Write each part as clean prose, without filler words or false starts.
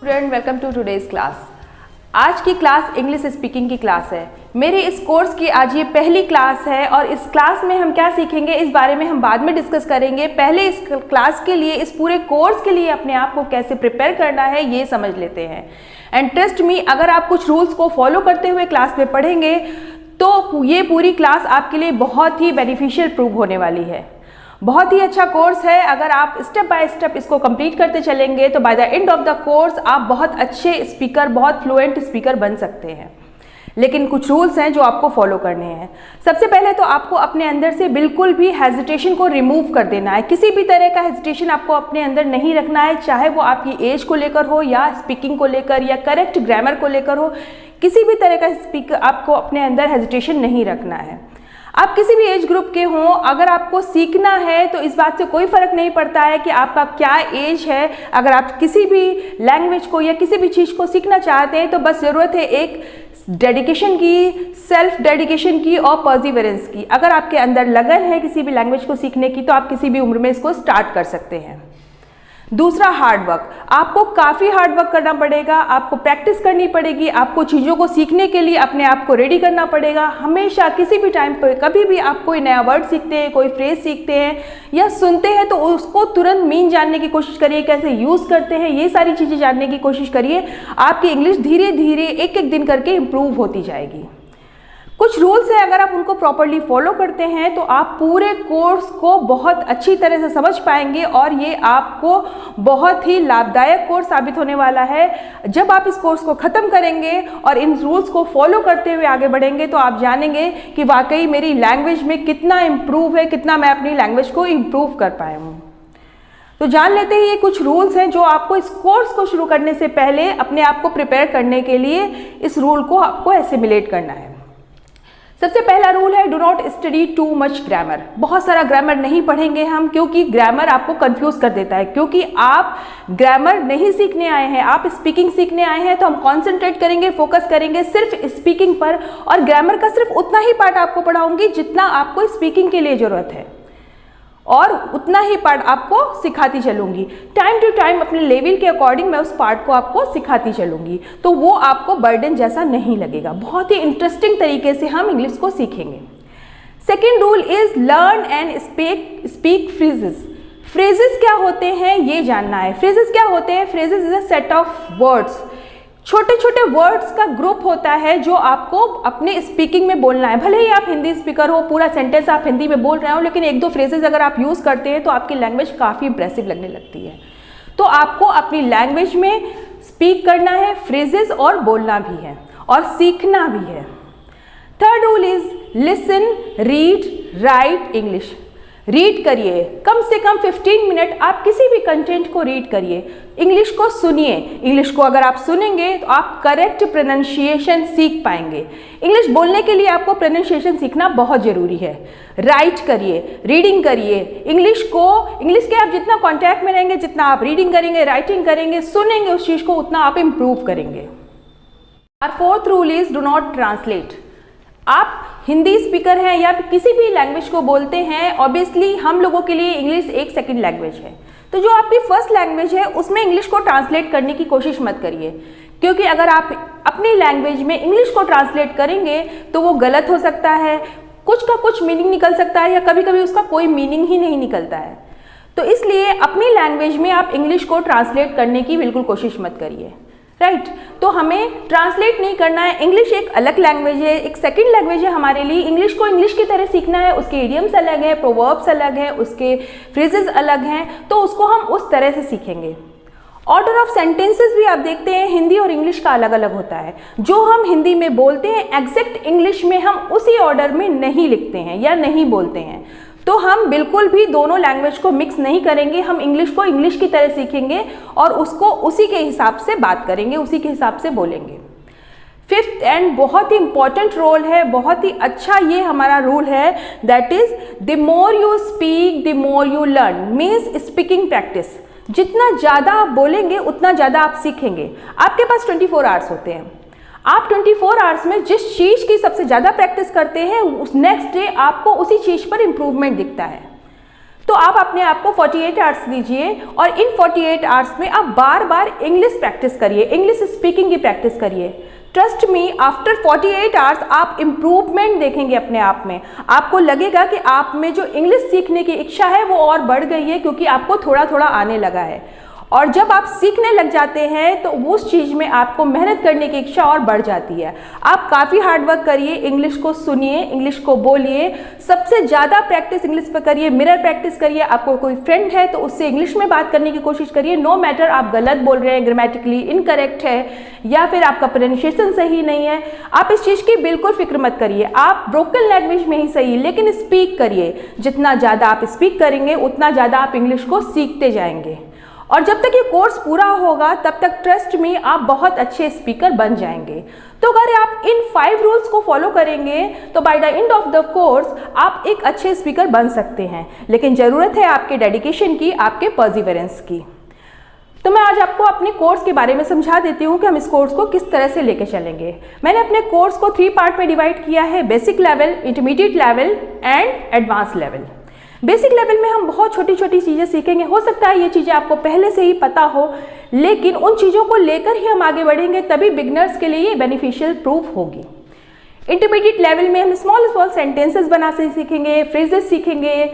Student, welcome to today's class. आज की class English speaking की क्लास है। मेरे इस कोर्स की आज ये पहली क्लास है और इस क्लास में हम क्या सीखेंगे इस बारे में हम बाद में डिस्कस करेंगे। पहले इस क्लास के लिए, इस पूरे कोर्स के लिए अपने आप को कैसे प्रिपेयर करना है ये समझ लेते हैं। एंड ट्रस्ट मी, अगर आप कुछ रूल्स को फॉलो करते हुए क्लास में पढ़ेंगे तो ये पूरी क्लास आपके लिए बहुत ही बेनिफिशियल प्रूव होने वाली है। बहुत ही अच्छा कोर्स है। अगर आप स्टेप बाय स्टेप इसको कंप्लीट करते चलेंगे तो by the end of the course आप बहुत अच्छे स्पीकर, बहुत फ्लुएंट स्पीकर बन सकते हैं। लेकिन कुछ रूल्स हैं जो आपको फॉलो करने हैं। सबसे पहले तो आपको अपने अंदर से बिल्कुल भी हेजिटेशन को रिमूव कर देना है। किसी भी तरह का हेजिटेशन आपको अपने अंदर नहीं रखना है, चाहे वो आपकी एज को लेकर हो या स्पीकिंग को लेकर या करेक्ट ग्रामर को लेकर हो। किसी भी तरह का स्पीकर आपको अपने अंदर हेजिटेशन नहीं रखना है। आप किसी भी एज ग्रुप के हों, अगर आपको सीखना है तो इस बात से कोई फ़र्क नहीं पड़ता है कि आपका क्या एज है। अगर आप किसी भी लैंग्वेज को या किसी भी चीज़ को सीखना चाहते हैं तो बस ज़रूरत है एक डेडिकेशन की, सेल्फ डेडिकेशन की और पर्सिवरेंस की। अगर आपके अंदर लगन है किसी भी लैंग्वेज को सीखने की तो आप किसी भी उम्र में इसको स्टार्ट कर सकते हैं। दूसरा, हार्ड वर्क। आपको काफ़ी हार्ड वर्क करना पड़ेगा, आपको प्रैक्टिस करनी पड़ेगी, आपको चीज़ों को सीखने के लिए अपने आप को रेडी करना पड़ेगा। हमेशा किसी भी टाइम पर कभी भी आप कोई नया वर्ड सीखते हैं, कोई फ्रेज सीखते हैं या सुनते हैं तो उसको तुरंत मीन जानने की कोशिश करिए, कैसे यूज़ करते हैं ये सारी चीज़ें जानने की कोशिश करिए। आपकी इंग्लिश धीरे धीरे एक एक दिन करके इम्प्रूव होती जाएगी। कुछ रूल्स हैं, अगर आप उनको प्रॉपरली फॉलो करते हैं तो आप पूरे कोर्स को बहुत अच्छी तरह से समझ पाएंगे और ये आपको बहुत ही लाभदायक कोर्स साबित होने वाला है। जब आप इस कोर्स को ख़त्म करेंगे और इन रूल्स को फॉलो करते हुए आगे बढ़ेंगे तो आप जानेंगे कि वाकई मेरी लैंग्वेज में कितना इम्प्रूव है, कितना मैं अपनी लैंग्वेज को इम्प्रूव कर पाया हूँ। तो जान लेते हैं ये कुछ रूल्स हैं जो आपको इस कोर्स को शुरू करने से पहले अपने आप को प्रिपेयर करने के लिए इस रूल को आपको एसिमिलेट करना है। सबसे पहला रूल है, do not study too much grammar. बहुत सारा ग्रामर नहीं पढ़ेंगे हम, क्योंकि ग्रामर आपको कंफ्यूज कर देता है। क्योंकि आप ग्रामर नहीं सीखने आए हैं, आप स्पीकिंग सीखने आए हैं, तो हम कॉन्सेंट्रेट करेंगे, फोकस करेंगे सिर्फ स्पीकिंग पर और ग्रामर का सिर्फ उतना ही पार्ट आपको पढ़ाऊंगी जितना आपको स्पीकिंग के लिए ज़रूरत है और उतना ही पार्ट आपको सिखाती चलूँगी। टाइम टू टाइम अपने लेवल के अकॉर्डिंग मैं उस पार्ट को आपको सिखाती चलूँगी, तो वो आपको बर्डन जैसा नहीं लगेगा। बहुत ही इंटरेस्टिंग तरीके से हम इंग्लिश को सीखेंगे। Second rule is learn and speak phrases. Phrases क्या होते हैं ये जानना है। फ्रेजेस क्या होते हैं? Phrases is a set of words, छोटे छोटे वर्ड्स का ग्रुप होता है जो आपको अपने स्पीकिंग में बोलना है। भले ही आप हिंदी स्पीकर हो, पूरा सेंटेंस आप हिंदी में बोल रहे हो, लेकिन एक दो फ्रेजेस अगर आप यूज़ करते हैं तो आपकी लैंग्वेज काफ़ी इंप्रेसिव लगने लगती है। तो आपको अपनी लैंग्वेज में स्पीक करना है, फ्रेजेस और बोलना भी है और सीखना भी है। Third rule is listen, read, right English. Read करिए, कम से कम 15 मिनट आप किसी भी कंटेंट को रीड करिए, इंग्लिश को सुनिए। इंग्लिश को अगर आप सुनेंगे तो आप करेक्ट प्रोनाउंसिएशन सीख पाएंगे। इंग्लिश बोलने के लिए आपको प्रोनाउंसिएशन सीखना बहुत ज़रूरी है। राइट करिए, रीडिंग करिए। इंग्लिश के आप जितना कॉन्टैक्ट में रहेंगे, जितना आप रीडिंग करेंगे, राइटिंग करेंगे, सुनेंगे उस चीज़ को, उतना आप इम्प्रूव करेंगे। और fourth rule is do not translate. आप हिंदी स्पीकर हैं या किसी भी लैंग्वेज को बोलते हैं, ऑब्वियसली हम लोगों के लिए इंग्लिश एक सेकंड लैंग्वेज है। तो जो आपकी फर्स्ट लैंग्वेज है उसमें इंग्लिश को ट्रांसलेट करने की कोशिश मत करिए, क्योंकि अगर आप अपनी लैंग्वेज में इंग्लिश को ट्रांसलेट करेंगे तो वो गलत हो सकता है, कुछ का कुछ मीनिंग निकल सकता है या कभी कभी उसका कोई मीनिंग ही नहीं निकलता है। तो इसलिए अपनी लैंग्वेज में आप इंग्लिश को ट्रांसलेट करने की बिल्कुल कोशिश मत करिए। राइट, तो हमें ट्रांसलेट नहीं करना है। इंग्लिश एक अलग लैंग्वेज है, एक सेकंड लैंग्वेज है हमारे लिए। इंग्लिश को इंग्लिश की तरह सीखना है, उसके इडियम्स अलग है, प्रोवर्ब्स अलग है, उसके फ्रेजेस अलग हैं, तो उसको हम उस तरह से सीखेंगे। ऑर्डर ऑफ सेंटेंसेस भी आप देखते हैं हिंदी और इंग्लिश का अलग अलग होता है। जो हम हिंदी में बोलते हैं एग्जैक्ट इंग्लिश में हम उसी ऑर्डर में नहीं लिखते हैं या नहीं बोलते हैं। तो हम बिल्कुल भी दोनों लैंग्वेज को मिक्स नहीं करेंगे। हम इंग्लिश को इंग्लिश की तरह सीखेंगे और उसको उसी के हिसाब से बात करेंगे, उसी के हिसाब से बोलेंगे। फिफ्थ एंड बहुत ही इंपॉर्टेंट रोल है, बहुत ही अच्छा ये हमारा रूल है, that is the more you speak the more you learn. Means speaking practice. जितना ज़्यादा आप बोलेंगे उतना ज़्यादा आप सीखेंगे। आपके पास 24 आवर्स होते हैं, आप 24 आवर्स में जिस चीज़ की सबसे ज़्यादा प्रैक्टिस करते हैं उस नेक्स्ट डे आपको उसी चीज़ पर इम्प्रूवमेंट दिखता है। तो आप अपने आप को 48 आवर्स दीजिए और इन 48 आवर्स में आप बार बार इंग्लिश प्रैक्टिस करिए, इंग्लिश स्पीकिंग की प्रैक्टिस करिए। ट्रस्ट मी, आफ्टर 48 आवर्स आप इम्प्रूवमेंट देखेंगे अपने आप में। आपको लगेगा कि आप में जो इंग्लिश सीखने की इच्छा है वो और बढ़ गई है, क्योंकि आपको थोड़ा थोड़ा आने लगा है। और जब आप सीखने लग जाते हैं तो उस चीज़ में आपको मेहनत करने की इच्छा और बढ़ जाती है। आप काफ़ी हार्डवर्क करिए, इंग्लिश को सुनिए, इंग्लिश को बोलिए, सबसे ज़्यादा प्रैक्टिस इंग्लिश पर करिए, मिरर प्रैक्टिस करिए। आपको कोई फ्रेंड है तो उससे इंग्लिश में बात करने की कोशिश करिए, नो मैटर आप गलत बोल रहे हैं, ग्रामेटिकली इनकरेक्ट है या फिर आपका प्रोनाउंसिएशन सही नहीं है, आप इस चीज़ की बिल्कुल फिक्र मत करिए। आप ब्रोकन लैंग्वेज में ही सही लेकिन स्पीक करिए। जितना ज़्यादा आप स्पीक करेंगे उतना ज़्यादा आप इंग्लिश को सीखते जाएंगे। और जब तक ये कोर्स पूरा होगा तब तक ट्रस्ट में आप बहुत अच्छे स्पीकर बन जाएंगे। तो अगर आप इन 5 रूल्स को फॉलो करेंगे तो by the end of the course आप एक अच्छे स्पीकर बन सकते हैं। लेकिन ज़रूरत है आपके डेडिकेशन की, आपके परसिवरेंस की। तो मैं आज आपको अपने कोर्स के बारे में समझा देती हूँ कि हम इस कोर्स को किस तरह से लेके चलेंगे। मैंने अपने कोर्स को 3 पार्ट में डिवाइड किया है, basic level, intermediate level and advance level. Basic level में हम बहुत छोटी छोटी चीज़ें सीखेंगे। हो सकता है ये चीज़ें आपको पहले से ही पता हो, लेकिन उन चीज़ों को लेकर ही हम आगे बढ़ेंगे, तभी बिगनर्स के लिए ये बेनिफिशियल प्रूफ होगी। इंटरमीडिएट लेवल में हम स्मॉल स्मॉल सेंटेंसेस बना से सीखेंगे, फ्रेजेस सीखेंगे,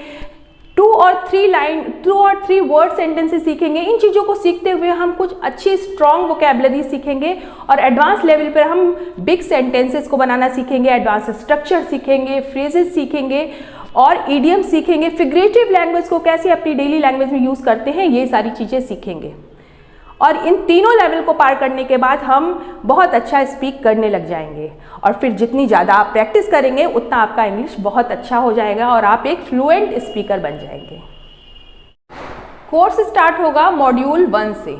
2 और 3 वर्ड सेंटेंसेस सीखेंगे। इन चीज़ों को सीखते हुए हम कुछ अच्छी स्ट्रॉन्ग वोकैबुलरी सीखेंगे। और एडवांस लेवल पर हम बिग सेंटेंसेस को बनाना सीखेंगे, एडवांस स्ट्रक्चर सीखेंगे, फ्रेजेस सीखेंगे और ईडियम सीखेंगे, फिगरेटिव लैंग्वेज को कैसे अपनी डेली लैंग्वेज में यूज़ करते हैं, ये सारी चीज़ें सीखेंगे। और इन तीनों लेवल को पार करने के बाद हम बहुत अच्छा स्पीक करने लग जाएंगे। और फिर जितनी ज़्यादा आप प्रैक्टिस करेंगे उतना आपका इंग्लिश बहुत अच्छा हो जाएगा और आप एक फ्लुएंट स्पीकर बन जाएंगे। कोर्स स्टार्ट होगा मॉड्यूल 1 से।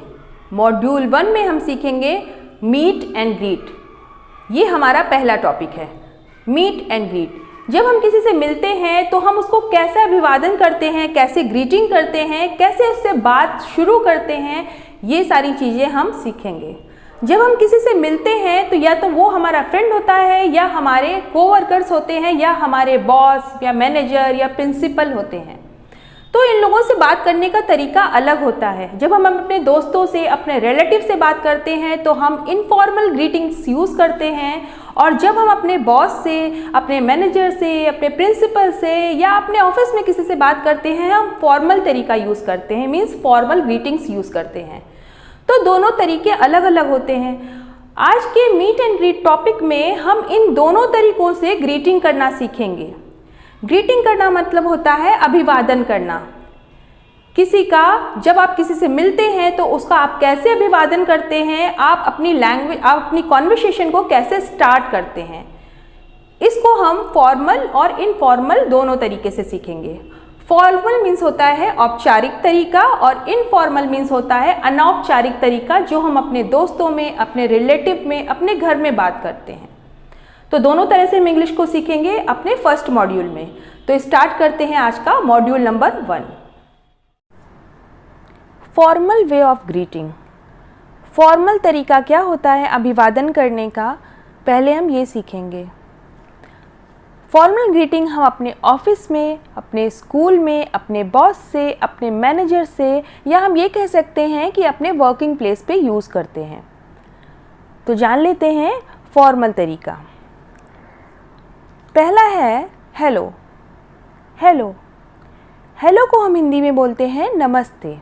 मॉड्यूल 1 में हम सीखेंगे मीट एंड ग्रीट। ये हमारा पहला टॉपिक है, मीट एंड ग्रीट। जब हम किसी से मिलते हैं तो हम उसको कैसे अभिवादन करते हैं, कैसे ग्रीटिंग करते हैं, कैसे उससे बात शुरू करते हैं, ये सारी चीज़ें हम सीखेंगे। जब हम किसी से मिलते हैं तो या तो वो हमारा फ्रेंड होता है या हमारे कोवर्कर्स होते हैं या हमारे बॉस या मैनेजर या प्रिंसिपल होते हैं। तो इन लोगों से बात करने का तरीका अलग होता है। जब हम अपने दोस्तों से, अपने रिलेटिव से बात करते हैं तो हम इनफॉर्मल ग्रीटिंग्स यूज़ करते हैं। और जब हम अपने बॉस से, अपने मैनेजर से, अपने प्रिंसिपल से या अपने ऑफिस में किसी से बात करते हैं हम फॉर्मल तरीका यूज़ करते हैं, मीन्स फॉर्मल ग्रीटिंग्स यूज़ करते हैं। तो दोनों तरीके अलग अलग होते हैं। आज के मीट एंड ग्रीट टॉपिक में हम इन दोनों तरीकों से ग्रीटिंग करना सीखेंगे। ग्रीटिंग करना मतलब होता है अभिवादन करना। किसी का, जब आप किसी से मिलते हैं तो उसका आप कैसे अभिवादन करते हैं, आप अपनी लैंग्वेज, आप अपनी कॉन्वर्सेशन को कैसे स्टार्ट करते हैं, इसको हम फॉर्मल और इनफॉर्मल दोनों तरीके से सीखेंगे। फॉर्मल मीन्स होता है औपचारिक तरीका और इनफॉर्मल मीन्स होता है अनौपचारिक तरीका, जो हम अपने दोस्तों में, अपने रिलेटिव में, अपने घर में बात करते हैं। तो दोनों तरह से हम इंग्लिश को सीखेंगे अपने फर्स्ट मॉड्यूल में। तो स्टार्ट करते हैं आज का module number 1। Formal way of greeting. Formal तरीका क्या होता है अभिवादन करने का, पहले हम ये सीखेंगे। फॉर्मल ग्रीटिंग हम अपने ऑफिस में, अपने स्कूल में, अपने बॉस से, अपने मैनेजर से, या हम ये कह सकते हैं कि अपने वर्किंग प्लेस पे यूज़ करते हैं। तो जान लेते हैं फॉर्मल तरीका। पहला है हेलो। हेलो, हेलो को हम हिंदी में बोलते हैं नमस्ते,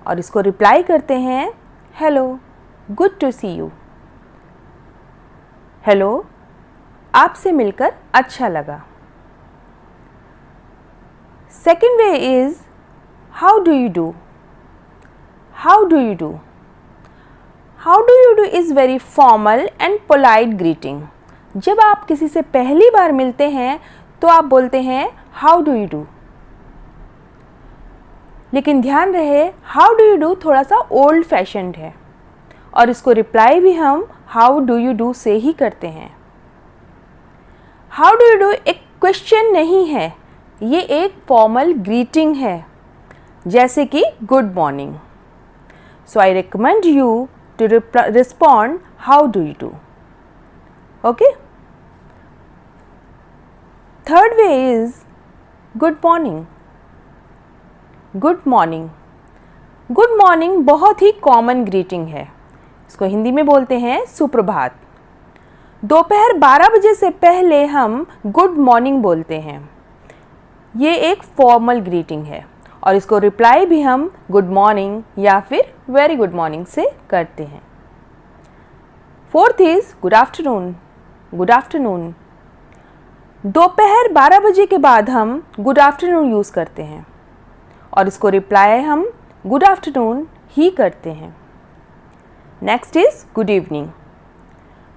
और इसको रिप्लाई करते हैं hello, good to see you. Hello, आपसे मिलकर अच्छा लगा। Second way is how do you do. How do you do. How do you do is very formal and polite greeting. जब आप किसी से पहली बार मिलते हैं तो आप बोलते हैं हाउ डू यू डू। लेकिन ध्यान रहे, हाउ डू यू डू थोड़ा सा ओल्ड फैशन्ड है और इसको रिप्लाई भी हम हाउ डू यू डू से ही करते हैं। हाउ डू यू डू एक क्वेश्चन नहीं है, ये एक फॉर्मल ग्रीटिंग है, जैसे कि good morning. So I recommend you to respond how do you do. Okay. Third way is good morning. Good morning. Good morning बहुत ही कॉमन ग्रीटिंग है। इसको हिंदी में बोलते हैं सुप्रभात। दोपहर 12 बजे से पहले हम गुड मॉर्निंग बोलते हैं। ये एक फॉर्मल ग्रीटिंग है और इसको रिप्लाई भी हम गुड मॉर्निंग या फिर वेरी गुड मॉर्निंग से करते हैं। Fourth is good afternoon. Good afternoon. दोपहर 12 बजे के बाद हम गुड आफ्टरनून यूज़ करते हैं और इसको रिप्लाई हम गुड आफ्टरनून ही करते हैं। Next is good evening.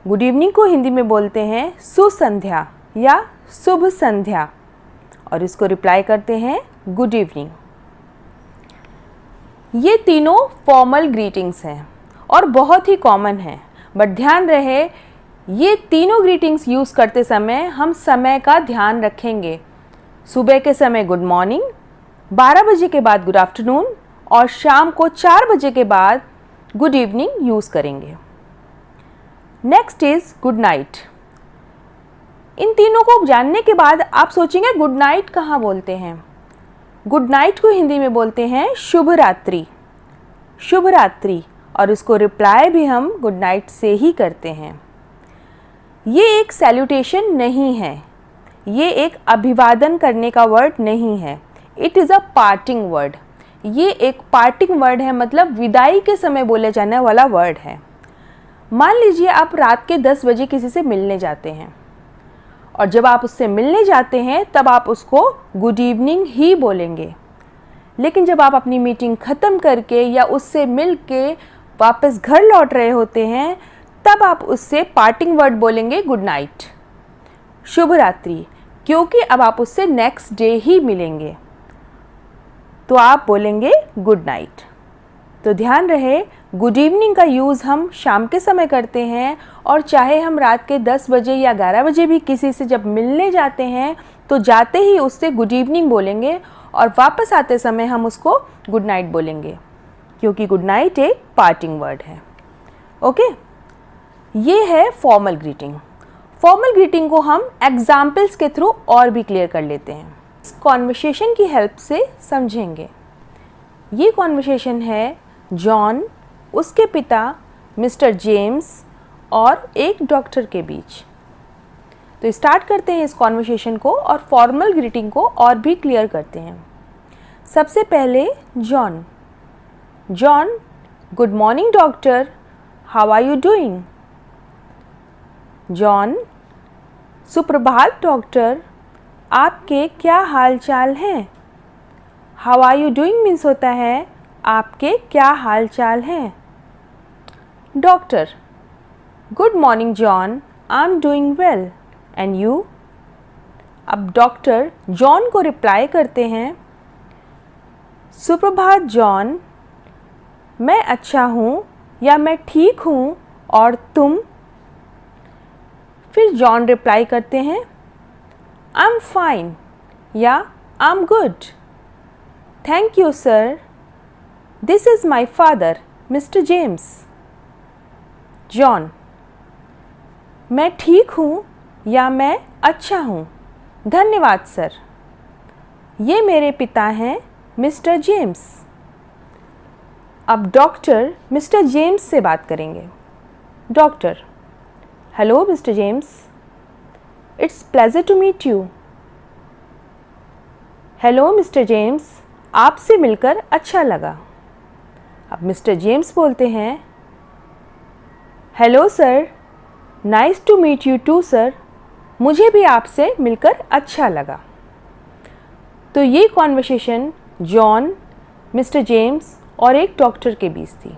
Good evening को हिंदी में बोलते हैं सुसंध्या या शुभ संध्या और इसको रिप्लाई करते हैं गुड इवनिंग। ये तीनों फॉर्मल ग्रीटिंग्स हैं और बहुत ही कॉमन हैं, बट ध्यान रहे ये तीनों ग्रीटिंग्स यूज़ करते समय हम समय का ध्यान रखेंगे। सुबह के समय गुड मॉर्निंग, 12 बजे के बाद गुड आफ्टरनून और शाम को 4 बजे के बाद गुड इवनिंग यूज़ करेंगे। Next is good night. इन तीनों को जानने के बाद आप सोचेंगे गुड नाइट कहाँ बोलते हैं। गुड नाइट को हिंदी में बोलते हैं शुभ रात्रि। शुभ रात्रि और इसको रिप्लाई भी हम गुड नाइट से ही करते हैं। ये एक सैल्यूटेशन नहीं है, ये एक अभिवादन करने का वर्ड नहीं है। It is a parting word. ये एक पार्टिंग वर्ड है, मतलब विदाई के समय बोले जाने वाला वर्ड है। मान लीजिए आप रात के 10 बजे किसी से मिलने जाते हैं और जब आप उससे मिलने जाते हैं तब आप उसको गुड इवनिंग ही बोलेंगे, लेकिन जब आप अपनी मीटिंग ख़त्म करके या उससे मिल के वापस घर लौट रहे होते हैं तब आप उससे पार्टिंग वर्ड बोलेंगे गुड नाइट, शुभ रात्रि, क्योंकि अब आप उससे नेक्स्ट डे ही मिलेंगे तो आप बोलेंगे गुड नाइट। तो ध्यान रहे गुड इवनिंग का यूज़ हम शाम के समय करते हैं और चाहे हम रात के 10 बजे या 11 बजे भी किसी से जब मिलने जाते हैं तो जाते ही उससे गुड इवनिंग बोलेंगे और वापस आते समय हम उसको गुड नाइट बोलेंगे, क्योंकि गुड नाइट एक पार्टिंग वर्ड है। ओके, ये है फॉर्मल ग्रीटिंग। फॉर्मल ग्रीटिंग को हम एग्जाम्पल्स के थ्रू और भी क्लियर कर लेते हैं। इस कॉन्वर्सेशन की हेल्प से समझेंगे। ये कॉन्वर्सेशन है जॉन, उसके पिता मिस्टर जेम्स और एक डॉक्टर के बीच। तो स्टार्ट करते हैं इस कॉन्वर्सेशन को और फॉर्मल ग्रीटिंग को और भी क्लियर करते हैं। सबसे पहले John. John, good morning doctor, how are you doing? John, सुप्रभात डॉक्टर, आपके क्या हाल चाल हैं? How are you doing means होता है आपके क्या हाल चाल हैं। Doctor, good morning John, I am doing well and you? अब डॉक्टर जॉन को रिप्लाई करते हैं सुप्रभात जॉन, मैं अच्छा हूँ या मैं ठीक हूँ और तुम? फिर जॉन रिप्लाई करते हैं आई एम फाइन या I am good, thank you sir, this is my father mister James. John, मैं ठीक हूँ या मैं अच्छा हूँ, धन्यवाद सर, ये मेरे पिता हैं मिस्टर जेम्स। अब डॉक्टर मिस्टर जेम्स से बात करेंगे। Doctor, hello Mr James, it's pleasure to meet you. Hello Mr James, आपसे मिलकर अच्छा लगा। अब मिस्टर जेम्स बोलते हैं hello sir, nice to meet you too sir, मुझे भी आपसे मिलकर अच्छा लगा। तो ये कॉन्वर्सेशन जॉन, मिस्टर जेम्स और एक डॉक्टर के बीच थी।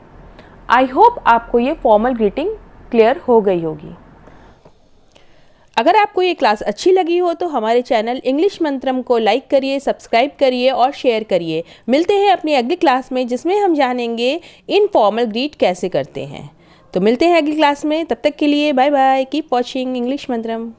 आई होप आपको ये फॉर्मल ग्रीटिंग क्लियर हो गई होगी। अगर आपको ये क्लास अच्छी लगी हो तो हमारे चैनल इंग्लिश मंत्रम को लाइक करिए, सब्सक्राइब करिए और शेयर करिए। मिलते हैं अपनी अगली क्लास में जिसमें हम जानेंगे इनफॉर्मल ग्रीट कैसे करते हैं। तो मिलते हैं अगली क्लास में, तब तक के लिए bye bye, keep watching English मंत्रम।